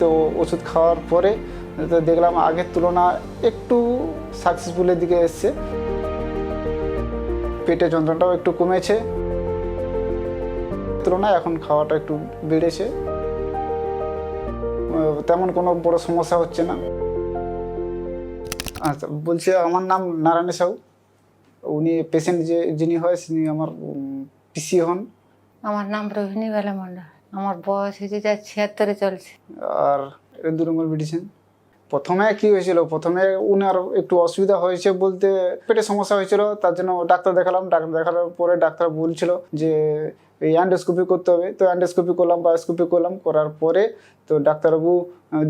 তো ওষুধ খাওয়ার পরে তো দেখলাম আগের তুলনা একটু সাকসেসফুলের দিকে এসছে, পেটে যন্ত্রণাটাও একটু কমেছে, তুলনায় এখন খাওয়াটা একটু বেড়েছে, তেমন কোনো বড় সমস্যা হচ্ছে না। আচ্ছা, বলছি আমার নাম নারায়ণ সাহু। উনি পেশেন্ট যিনি হয় তিনি আমার পিসি হন। আমার নাম রোহিণী বেলা মন্ডল। আমার বয়স হয়েছে যা 76 চলছে। আর 2 নম্বর মেডিসিন। প্রথমে কি হয়েছিল, প্রথমে উনার একটু অসুবিধা হয়েছে বলতে পেটে সমস্যা হয়েছিল, তার জন্য ডাক্তার দেখালাম। ডাক্তার দেখানোর পরে ডাক্তার বলছিল যে এই অ্যান্ডোস্কোপি করতে হবে। তো অ্যান্ডোস্কোপি করলাম, বায়োস্কোপি করলাম, করার পরে তো ডাক্তারবাবু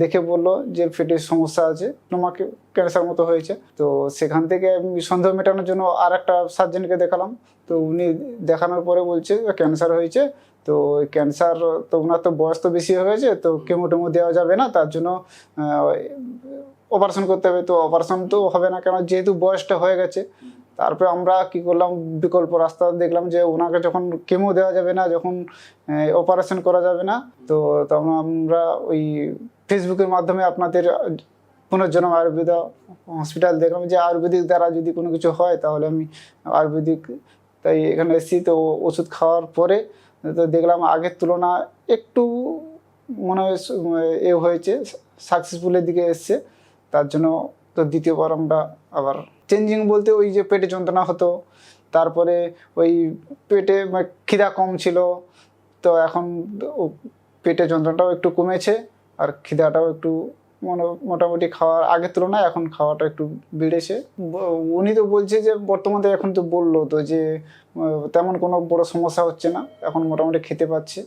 দেখে বললো যে পেটের সমস্যা আছে, তোমাকে ক্যান্সার মতো হয়েছে। তো সেখান থেকে আমি সন্দেহ মেটানোর জন্য আর একটা সার্জেনকে দেখালাম। তো উনি দেখানোর পরে বলছে ক্যান্সার হয়েছে। তো ক্যান্সার তো ওনার তো বয়স তো বেশি হয়ে গেছে, তো কেমো টেমো দেওয়া যাবে না, তার জন্য অপারেশন করতে হবে। তো অপারেশন তো হবে না, কেন যেহেতু বয়সটা হয়ে গেছে। তারপরে আমরা কি করলাম, বিকল্প রাস্তা দেখলাম যে ওনাকে যখন কেমো দেওয়া যাবে না, যখন অপারেশন করা যাবে না, তো তখন আমরা ওই ফেসবুকের মাধ্যমে আপনাদের পুনর্জন্ম আয়ুর্বেদ হসপিটাল দেখলাম যে আয়ুর্বেদিক দ্বারা যদি কোনো কিছু হয় তাহলে আমি আয়ুর্বেদিক, তাই এখানে এসেছি। তো ওষুধ খাওয়ার পরে তো দেখলাম আগের তুলনা একটু মনে হয় হয়েছে, সাকসেসফুলের দিকে এসছে। তার জন্য তো দ্বিতীয়বার আমরা আবার চেঞ্জিং বলতে ওই যে পেটে যন্ত্রণা হতো, তারপরে ওই পেটে খিদা কম ছিল, তো এখন পেটে যন্ত্রণাটাও একটু কমেছে, আর খিদাটাও একটু মোটামুটি খাওয়ার আগের তুলনায় এখন খাওয়াটা একটু বেড়েছে। উনি তো বলছে যে বর্তমানে এখন তো বললো তো যে তেমন কোনো বড় সমস্যা হচ্ছে না, এখন মোটামুটি খেতে পাচ্ছে।